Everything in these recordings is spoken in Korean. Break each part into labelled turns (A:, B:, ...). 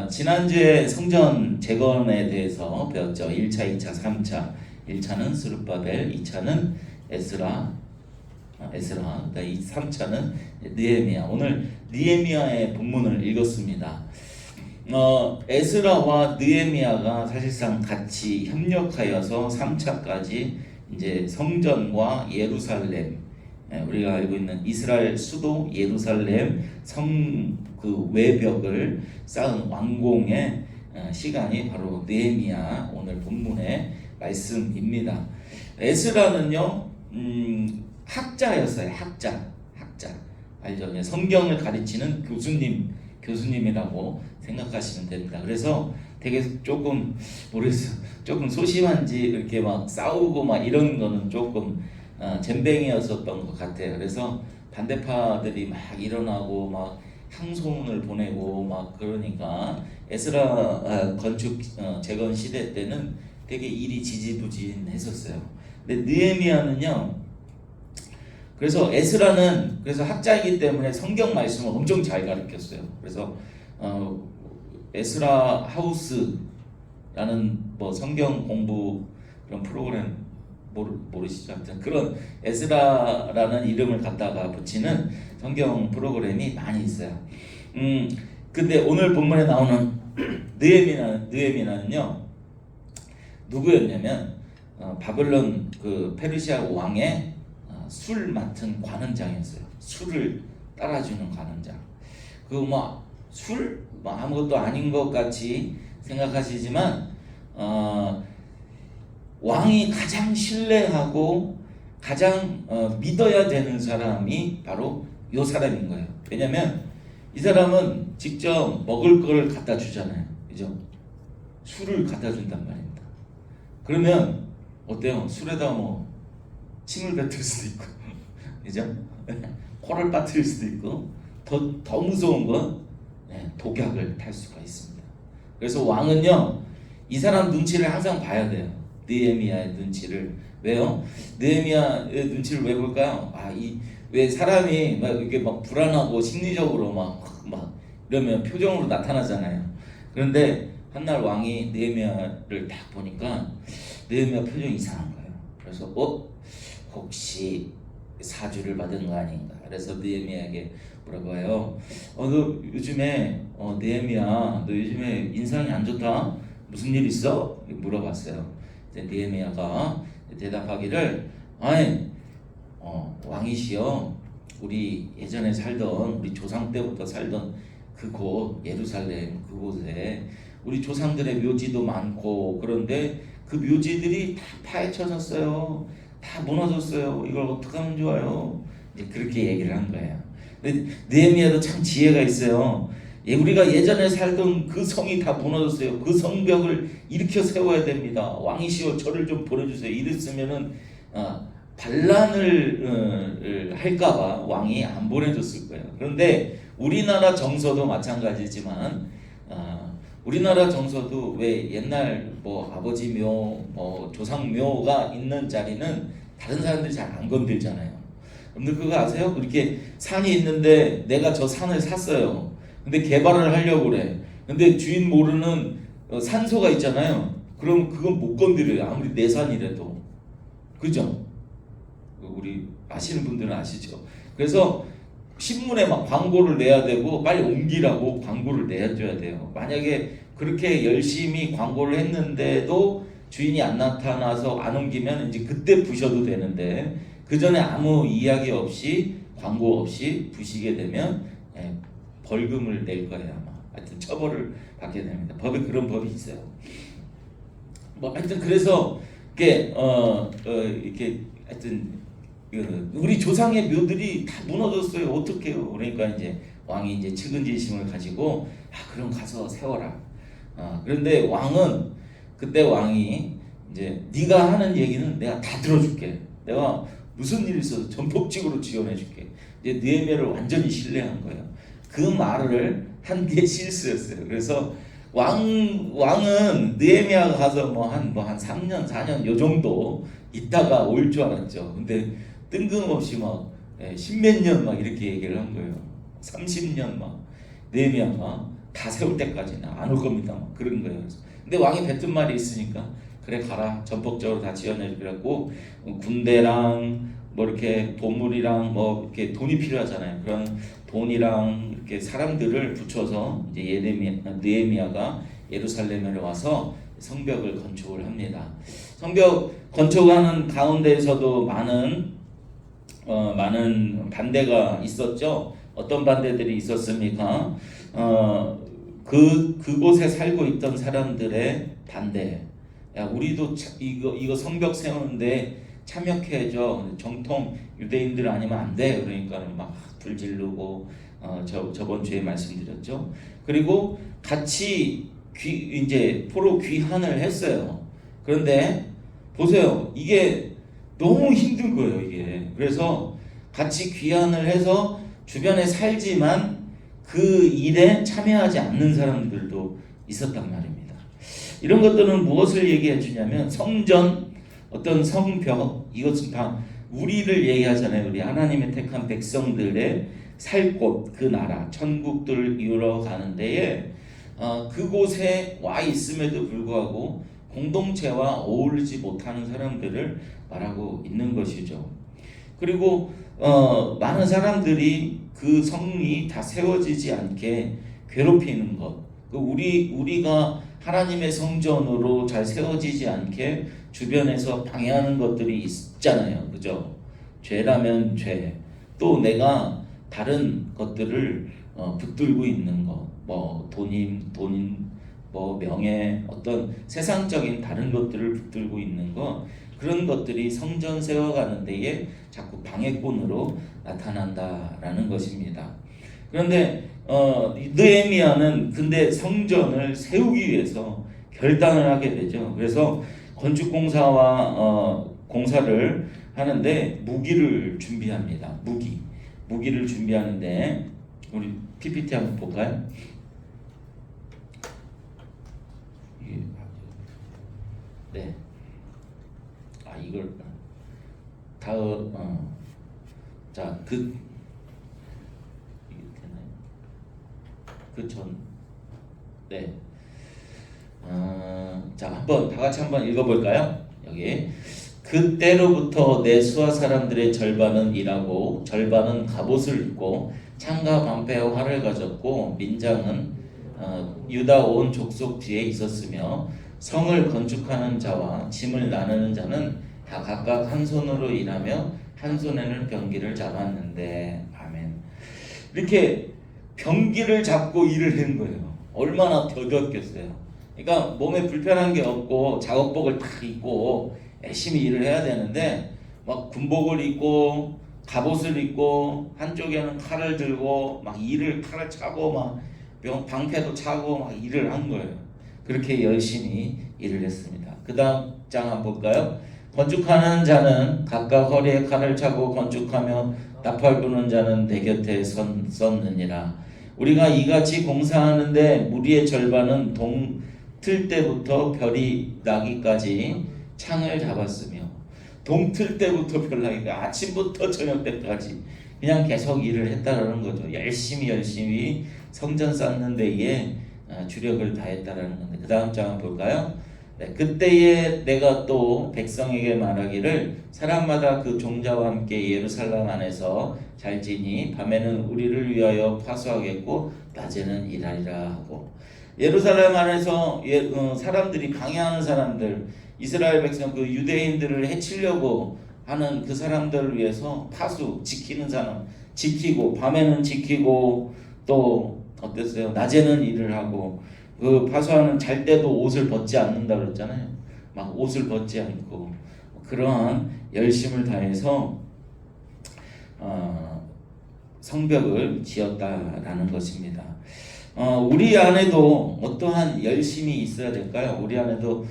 A: 지난주에 성전 재건에 대해서 배웠죠. 1차, 2차, 3차. 1차는 스룹바벨, 2차는 에스라, 3차는 느헤미야. 오늘 느헤미야의 본문을 읽었습니다. 에스라와 느헤미야가 사실상 같이 협력하여서 3차까지 이제 성전과 예루살렘, 우리가 알고 있는 이스라엘 수도 예루살렘 그 외벽을 쌓은 완공의 시간이 바로 느헤미야 오늘 본문의 말씀입니다. 에스라는요 학자였어요. 학자 알죠? 성경을 가르치는 교수님이라고 생각하시면 됩니다. 그래서 되게 조금 모르겠어요. 조금 소심한지 이렇게 막 싸우고 막 이런 거는 조금 젬뱅이였었던 것 같아요. 그래서 반대파들이 막 일어나고 막 항소문을 보내고 막 그러니까 에스라 건축 재건 시대 때는 되게 일이 지지부진했었어요. 근데 느헤미야는요. 그래서 에스라는 그래서 학자이기 때문에 성경 말씀을 엄청 잘 가르쳤어요. 그래서 에스라 하우스라는 뭐 성경 공부 그런 프로그램 모르시죠? 하여튼 그런 에스라라는 이름을 갖다가 붙이는 성경 프로그램이 많이 있어요. 근데 오늘 본문에 나오는 느헤미야는요 누구였냐면 바벨론 그 페르시아 왕의 술 맡은 관원장이었어요. 술을 따라주는 관원장. 그 뭐 술 뭐 아무것도 아닌 것 같이 생각하시지만 왕이 가장 신뢰하고 가장 믿어야 되는 사람이 바로 요 사람인 거예요. 왜냐면 이 사람은 직접 먹을 거를 갖다 주잖아요. 그죠? 술을 갖다 준단 말입니다. 그러면 어때요? 술에다 뭐 침을 뱉을 수도 있고 그죠? 코를 빠뜨릴 수도 있고 더 무서운 건 독약을 탈 수가 있습니다. 그래서 왕은요 이 사람 눈치를 항상 봐야 돼요. 느헤미야의 눈치를. 왜요? 느헤미야의 눈치를 왜 볼까요? 왜 사람이 막 이렇게 막 불안하고 심리적으로 막 이러면 표정으로 나타나잖아요. 그런데 한날 왕이 느헤미야를 딱 보니까 느헤미야 표정이 이상한 거예요. 그래서 혹시 사주를 받은 거 아닌가? 그래서 느헤미야에게 뭐라고 해요? 너 요즘에 느헤미야 너 요즘에 인상이 안 좋다? 무슨 일 있어? 물어봤어요. 느헤미야가 대답하기를 왕이시여 우리 예전에 살던 우리 조상 때부터 살던 그곳 예루살렘 그곳에 우리 조상들의 묘지도 많고 그런데 그 묘지들이 다 파헤쳐졌어요. 다 무너졌어요. 이걸 어떻게 하면 좋아요? 이제 그렇게 얘기를 한 거예요. 근데 느헤미야도 참 지혜가 있어요. 우리가 예전에 살던 그 성이 다 무너졌어요. 그 성벽을 일으켜 세워야 됩니다. 왕이시여 저를 좀 보내주세요. 이랬으면은 반란을 할까봐 왕이 안 보내줬을 거예요. 그런데 우리나라 정서도 마찬가지지만 우리나라 정서도 왜 옛날 뭐 아버지 묘, 뭐 조상 묘가 있는 자리는 다른 사람들이 잘 안 건들잖아요. 여러분들 그거 아세요? 그렇게 산이 있는데 내가 저 산을 샀어요. 근데 개발을 하려고 그래. 근데 주인 모르는 산소가 있잖아요. 그럼 그건 못 건드려요. 아무리 내 산이라도. 그죠? 우리 아시는 분들은 아시죠? 그래서 신문에 막 광고를 내야 되고 빨리 옮기라고 광고를 내줘야 돼요. 만약에 그렇게 열심히 광고를 했는데도 주인이 안 나타나서 안 옮기면 이제 그때 부셔도 되는데 그 전에 아무 이야기 없이 광고 없이 부시게 되면 벌금을 낼 거예요 아마. 하여튼 처벌을 받게 됩니다. 법에 그런 법이 있어요. 뭐 하여튼 그래서 이렇게 이렇게 하여튼 우리 조상의 묘들이 다 무너졌어요. 어떡해요? 그러니까 이제 왕이 이제 측은지심을 가지고 그럼 가서 세워라. 그런데 그때 왕이 이제 네가 하는 얘기는 내가 다 들어줄게. 내가 무슨 일이 있어도 전폭적으로 지원해줄게. 이제 느헤미야를 완전히 신뢰한 거예요. 그 말을 한 게 실수였어요. 그래서 왕은 느헤미야가 가서 한 3년 4년 요 정도 있다가 올 줄 알았죠. 근데 뜬금없이 십몇 년 이렇게 얘기를 한 거예요. 30년 느헤미야가 다 세울 때까지는 안 올 겁니다. 막 그런 거예요. 그래서 근데 왕이 뱉은 말이 있으니까 그래 가라 전폭적으로 다 지어내주라고 군대랑 뭐 이렇게 보물이랑 뭐 이렇게 돈이 필요하잖아요. 그런 돈이랑 이렇게 사람들을 붙여서 이제 느헤미야가 예루살렘에 와서 성벽을 건축을 합니다. 성벽 건축하는 가운데에서도 많은 반대가 있었죠. 어떤 반대들이 있었습니까? 그곳에 살고 있던 사람들의 반대. 야, 우리도 이거 성벽 세우는데 참여해줘. 정통 유대인들 아니면 안 돼. 그러니까 막 불지르고 저번 주에 말씀드렸죠. 그리고 같이 이제 포로 귀환을 했어요. 그런데 보세요. 이게 너무 힘든 거예요, 이게. 그래서 같이 귀환을 해서 주변에 살지만 그 일에 참여하지 않는 사람들도 있었단 말입니다. 이런 것들은 무엇을 얘기해 주냐면 성전, 어떤 성벽, 이것은 다 우리를 얘기하잖아요. 우리 하나님의 택한 백성들의 살 곳, 그 나라, 천국들을 이루어 가는 데에 그곳에 와 있음에도 불구하고 공동체와 어울리지 못하는 사람들을 말하고 있는 것이죠. 그리고 많은 사람들이 그 성이 다 세워지지 않게 괴롭히는 것, 우리가 하나님의 성전으로 잘 세워지지 않게 주변에서 방해하는 것들이 있잖아요, 그죠? 죄라면 죄, 또 내가 다른 것들을 붙들고 있는 것, 뭐 돈, 뭐 명예, 어떤 세상적인 다른 것들을 붙들고 있는 것, 그런 것들이 성전 세워가는 데에 자꾸 방해꾼으로 나타난다라는 것입니다. 그런데 느헤미야는 근데 성전을 세우기 위해서 결단을 하게 되죠. 그래서 건축공사와 공사를 하는데 무기를 준비합니다. 무기를 준비하는데 우리 PPT 한번 볼까요? 네. 이걸 다음 자, 이게 되나요? 네. 자, 한번 다 같이 한번 읽어볼까요? 여기 그때로부터 내 수하 사람들의 절반은 일하고 절반은 갑옷을 입고 창과 방패와 활을 가졌고 민장은 유다 온 족속 뒤에 있었으며 성을 건축하는 자와 짐을 나누는 자는 다 각각 한 손으로 일하며 한 손에는 병기를 잡았는데 아멘. 이렇게 병기를 잡고 일을 한 거예요. 얼마나 더뎠겠어요. 그러니까 몸에 불편한 게 없고 작업복을 딱 입고 열심히 일을 해야 되는데 막 군복을 입고 갑옷을 입고 한쪽에는 칼을 들고 막 칼을 차고 막 방패도 차고 막 일을 한 거예요. 그렇게 열심히 일을 했습니다. 그 다음 장 한번 볼까요? 건축하는 자는 각각 허리에 칼을 차고 건축하며 나팔 부는 자는 내 곁에 섰느니라. 우리가 이같이 공사하는데 무리의 절반은 동틀 때부터 별이 나기까지 창을 잡았으며 동틀 때부터 별 나기까지 아침부터 저녁 때까지 그냥 계속 일을 했다라는 거죠. 열심히 성전 쌓는 데에 주력을 다했다라는 건데 그 다음 장 한번 볼까요? 네, 그때에 내가 또 백성에게 말하기를 사람마다 그 종자와 함께 예루살렘 안에서 잘 지니 밤에는 우리를 위하여 파수하겠고 낮에는 일하리라 하고 예루살렘 안에서 사람들이 방해하는 사람들 이스라엘 백성 그 유대인들을 해치려고 하는 그 사람들을 위해서 지키는 사람 지키고 밤에는 지키고 또 어땠어요? 낮에는 일을 하고 그 파수하는 잘 때도 옷을 벗지 않는다 그랬잖아요. 막 옷을 벗지 않고 그러한 열심을 다해서 성벽을 지었다라는 것입니다. 우리 안에도 어떠한 열심이 있어야 될까요? 우리 안에도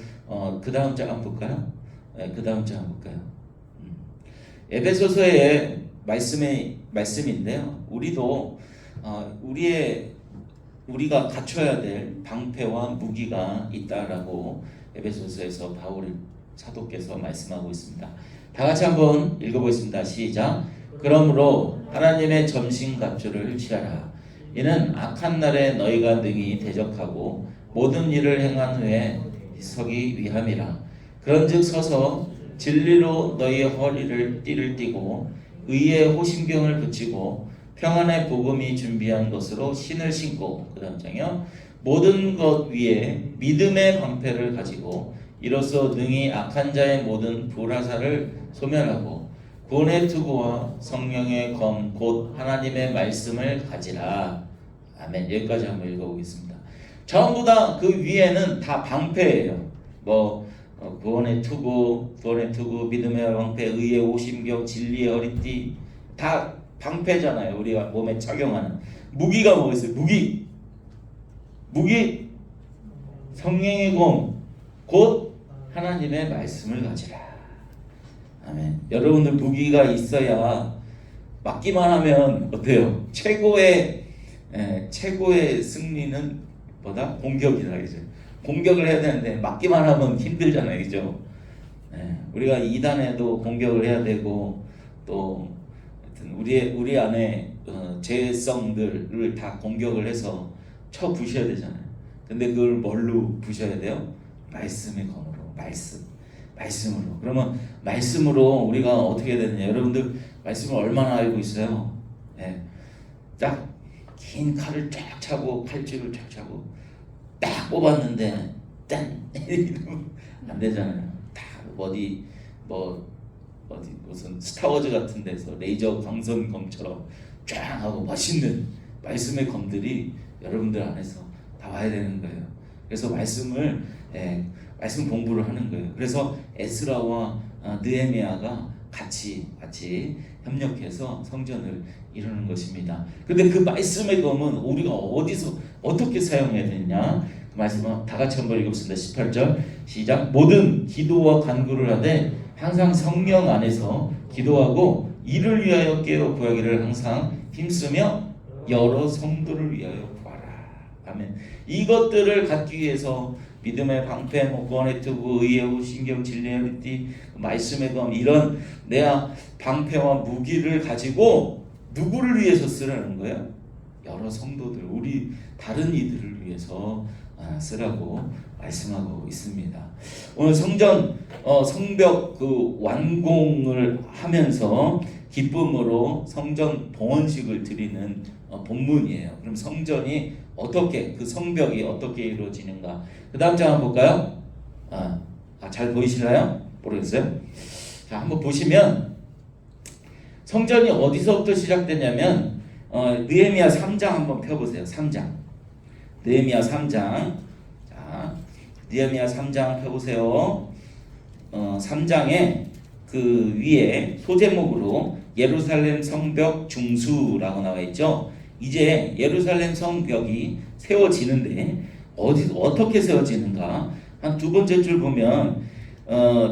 A: 그 다음 장 한번 볼까요? 네, 그 다음 장 한번 볼까요? 에베소서의 말씀인데요. 우리도 우리가 갖춰야 될 방패와 무기가 있다라고 에베소서에서 바울 사도께서 말씀하고 있습니다. 다 같이 한번 읽어보겠습니다. 시작. 그러므로 하나님의 전신갑주를 취하라. 이는 악한 날에 너희가 능히 대적하고 모든 일을 행한 후에 서기 위함이라. 그런즉 서서 진리로 너희의 허리를 띠를 띠고 의의 호심경을 붙이고 평안의 복음이 준비한 것으로 신을 신고, 그 다음 장이요, 모든 것 위에 믿음의 방패를 가지고 이로써 능히 악한 자의 모든 불화살을 소멸하고 구원의 투구와 성령의 검 곧 하나님의 말씀을 가지라. 아멘. 여기까지 한번 읽어보겠습니다. 전부 다 그 위에는 다 방패예요. 구원의 투구, 믿음의 방패, 의의 오심경, 진리의 허리띠, 다 방패잖아요. 우리가 몸에 착용하는 무기가 뭐가 있어요? 무기 성령의 검 곧 하나님의 말씀을 가지라. 아멘. 여러분들 무기가 있어야 맞기만 하면 어때요? 최고의 승리는 뭐다? 공격이다, 이제. 공격을 해야 되는데 맞기만 하면 힘들잖아요, 그죠? 우리가 2단에도 공격을 해야 되고, 또 우리 안에 죄성들을 다 공격을 해서 쳐 부셔야 되잖아요. 근데 그걸 뭘로 부셔야 돼요? 말씀의 검으로, 말씀으로. 그러면 말씀으로 우리가 어떻게 되느냐? 여러분들 말씀을 얼마나 알고 있어요? 딱 긴 칼을 쫙 차고, 칼집을 쫙 차고 딱 뽑았는데 짠 안 되잖아요. 다 무슨 스타워즈 같은 데서 레이저 광선검처럼 쫙 하고 멋있는 말씀의 검들이 여러분들 안에서 나와야 되는 거예요. 그래서 말씀 공부를 하는 거예요. 그래서 에스라와 느헤미야가 같이 협력해서 성전을 이루는 것입니다. 근데 그 말씀의 검은 우리가 어디서 어떻게 사용해야 되느냐? 그 말씀은 다 같이 한번 읽읍시다. 18절 시작. 모든 기도와 간구를 하되 항상 성령 안에서 기도하고 이를 위하여 깨어 구하기를 항상 힘쓰며 여러 성도를 위하여 구하라. 아멘. 이것들을 갖기 위해서 믿음의 방패, 구원의 투구, 의의 호심경, 진리의 허리띠, 말씀의 검, 이런 내가 방패와 무기를 가지고 누구를 위해서 쓰라는 거예요? 여러 성도들, 우리 다른 이들을 위해서 쓰라고 말씀하고 있습니다. 오늘 성벽 완공을 하면서 기쁨으로 성전 봉헌식을 드리는 본문이에요. 그럼 성전이 어떻게, 그 성벽이 어떻게 이루어지는가? 그 다음 장 한번 볼까요? 잘 보이시나요? 모르겠어요? 자, 한번 보시면 성전이 어디서부터 시작되냐면 느헤미야 3장 한번 펴보세요. 3장. 느헤미야 3장. 자, 느헤미야 3장 펴보세요. 3장에 그 위에 소제목으로 예루살렘 성벽 중수라고 나와 있죠. 이제 예루살렘 성벽이 세워지는데 어떻게 세워지는가? 한 두 번째 줄 보면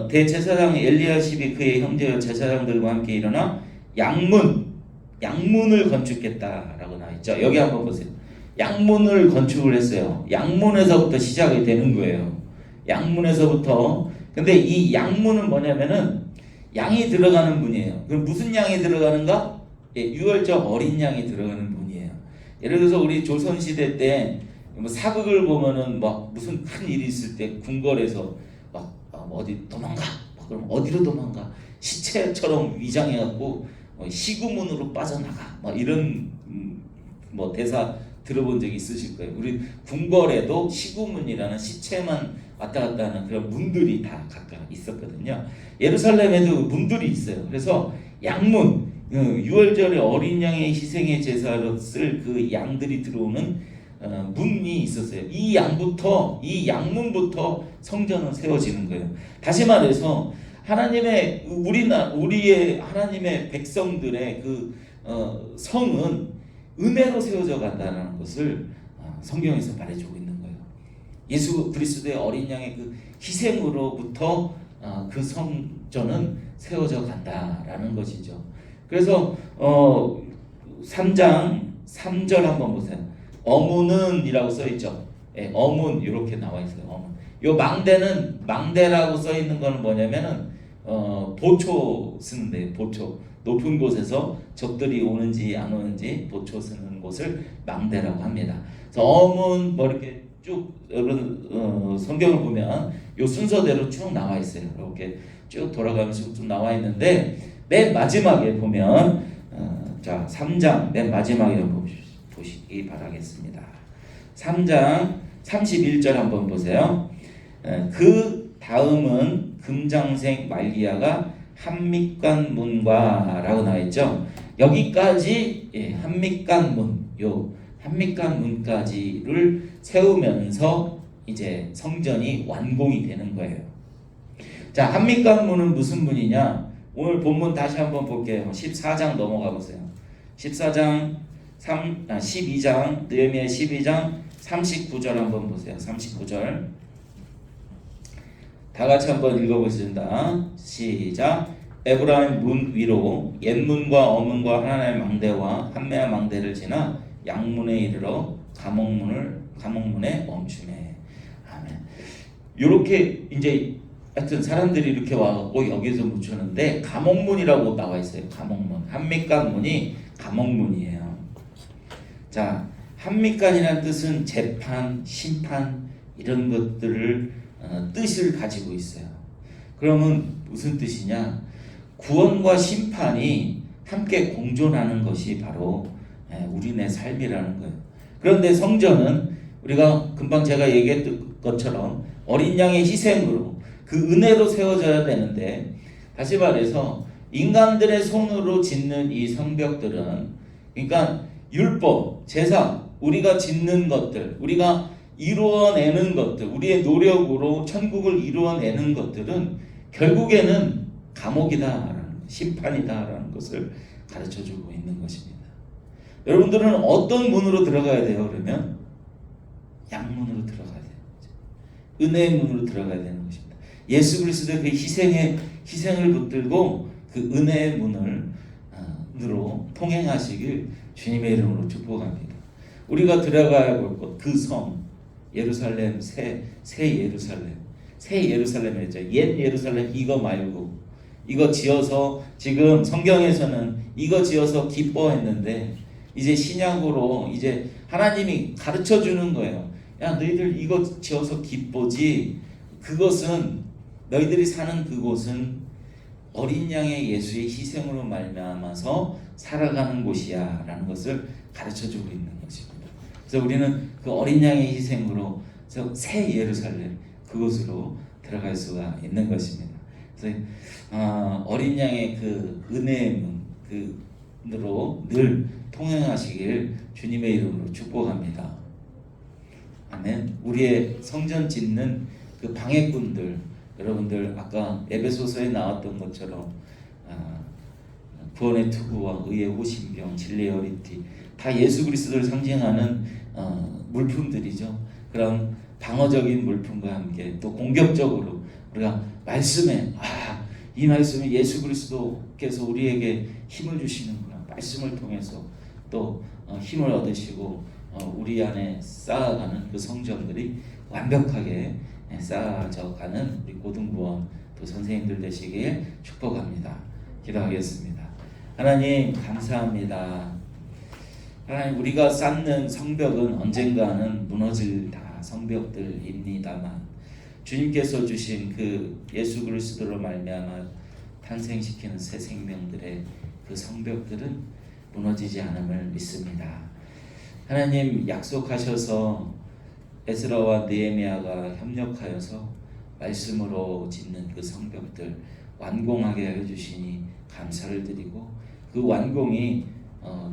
A: 대제사장 엘리야십이 그의 형제 제사장들과 함께 일어나 양문을 건축했다라고 나와 있죠. 여기 한번 보세요. 양문을 건축을 했어요. 양문에서부터 시작이 되는 거예요. 양문에서부터. 근데 이 양문은 뭐냐면은 양이 들어가는 문이에요. 그럼 무슨 양이 들어가는가? 유월절 어린 양이 들어가는 문이에요. 예를 들어서 우리 조선시대 때 사극을 보면은 무슨 큰 일이 있을 때 궁궐에서 어디 도망가, 그럼 어디로 도망가? 시체처럼 위장해갖고 시구문으로 빠져나가, 이런 대사 들어본 적이 있으실 거예요. 우리 궁궐에도 시구문이라는 시체만 왔다 갔다 하는 그런 문들이 다 각각 있었거든요. 예루살렘에도 문들이 있어요. 그래서 양문, 6월절에 어린 양의 희생의 제사로 쓸 그 양들이 들어오는 문이 있었어요. 이 양문부터 성전은 세워지는 거예요. 다시 말해서 우리의 하나님의 백성들의 성은 은혜로 세워져 간다는 것을 성경에서 말해주고 있는 거예요. 예수 그리스도의 어린 양의 그 희생으로부터 그 성전은 세워져 간다라는 것이죠. 그래서 3장 3절 한번 보세요. 어문은 이라고 써있죠. 어문 이렇게 나와 있어요. 어문. 요 망대라고 써있는 거는 뭐냐면은 보초 쓰는데 보초 높은 곳에서 적들이 오는지 안 오는지 보초 쓰는 곳을 망대라고 합니다. 그래서 어문 뭐 이렇게 쭉 여러분 성경을 보면 요 순서대로 쭉 나와 있어요. 이렇게 쭉 돌아가면서 쭉 나와 있는데 맨 마지막에 보면 자 3장 맨 마지막에 한번 보시기 바라겠습니다. 3장 31절 한번 보세요. 그 다음은 금장색 말기야가 한믹관문과라고 나와 있죠. 여기까지 한믹관문 요 한믹관문까지를 세우면서 이제 성전이 완공이 되는 거예요. 자, 한믹관문은 무슨 문이냐? 오늘 본문 다시 한번 볼게요. 14장 넘어가 보세요. 12장 느헤미야 12장 39절 한번 보세요. 39절 다 같이 한번 읽어보겠습니다. 시작. 에브라임 문 위로 옛문과 어문과 하나님의 망대와 한메아 망대를 지나 양문에 이르러 감옥문에 멈추매. 아멘. 요렇게 이제 하여튼 사람들이 이렇게 와갖고 여기서 묻혔는데 감옥문이라고 나와 있어요. 감옥문. 한믹관문이 감옥문이에요. 자, 한믹관이라는 뜻은 재판, 심판 이런 것들을 뜻을 가지고 있어요. 그러면 무슨 뜻이냐? 구원과 심판이 함께 공존하는 것이 바로 우리네 삶이라는 거예요. 그런데 성전은 우리가 금방 제가 얘기했던 것처럼 어린 양의 희생으로 그 은혜로 세워져야 되는데, 다시 말해서 인간들의 손으로 짓는 이 성벽들은, 그러니까 율법, 제사, 우리가 짓는 것들, 우리가 이루어내는 것들, 우리의 노력으로 천국을 이루어내는 것들은 결국에는 감옥이다, 심판이다라는 것을 가르쳐주고 있는 것입니다. 여러분들은 어떤 문으로 들어가야 돼요? 그러면 양문으로 들어가야 돼요. 은혜의 문으로 들어가야 되는 것입니다. 예수 그리스도의 그 희생을 붙들고 그 은혜의 문으로 통행하시길 주님의 이름으로 축복합니다. 우리가 들어가야 볼 것, 그 성 예루살렘, 새 예루살렘이었죠. 옛 예루살렘 이거 말고, 이거 지어서 지금 성경에서는 이거 지어서 기뻐했는데, 이제 신약으로 이제 하나님이 가르쳐 주는 거예요. 야, 너희들 이거 지어서 기뻐지. 그것은 너희들이 사는 그곳은 어린 양의 예수의 희생으로 말미암아서 살아가는 곳이야라는 것을 가르쳐 주고 있는 것입니다. 그래서 우리는 그 어린 양의 희생으로 새 예루살렘 그곳으로 들어갈 수가 있는 것입니다. 그래서 어린 양의 그 은혜의 문으로 늘 통행하시길 주님의 이름으로 축복합니다. 아멘. 우리의 성전 짓는 그 방해꾼들, 여러분들 아까 에베소서에 나왔던 것처럼 구원의 투구와 의의 호신병, 진리의 허리띠 다 예수 그리스도를 상징하는 물품들이죠. 그런 방어적인 물품과 함께 또 공격적으로 우리가 말씀에 이 말씀이 예수 그리스도께서 우리에게 힘을 주시는구나. 말씀을 통해서 또 힘을 얻으시고 우리 안에 쌓아가는 그 성전들이 완벽하게 쌓아져가는 우리 고등부원 또 선생님들 되시길 축복합니다. 기도하겠습니다. 하나님 감사합니다. 하나님, 우리가 쌓는 성벽은 언젠가는 무너질 다 성벽들입니다만 주님께서 주신 그 예수 그리스도로 말미암아 탄생시키는 새 생명들의 그 성벽들은 무너지지 않음을 믿습니다. 하나님, 약속하셔서 에스라와 느헤미야가 협력하여서 말씀으로 짓는 그 성벽들 완공하게 해주시니 감사를 드리고, 그 완공이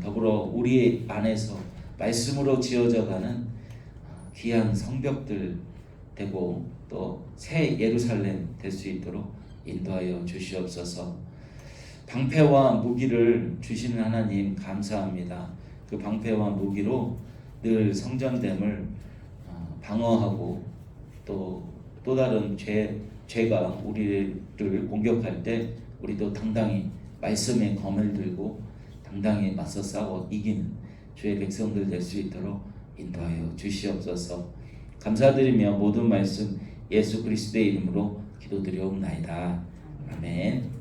A: 더불어 우리 안에서 말씀으로 지어져가는 귀한 성벽들 되고 또 새 예루살렘 될 수 있도록 인도하여 주시옵소서. 방패와 무기를 주시는 하나님 감사합니다. 그 방패와 무기로 늘 성전됨을 방어하고 또 다른 죄가 우리를 공격할 때 우리도 당당히 말씀의 검을 들고 당당히 맞서 싸워 이기는 주의 백성들 될 수 있도록 인도하여 주시옵소서. 감사드리며 모든 말씀 예수 그리스도의 이름으로 기도드리옵나이다. 아멘.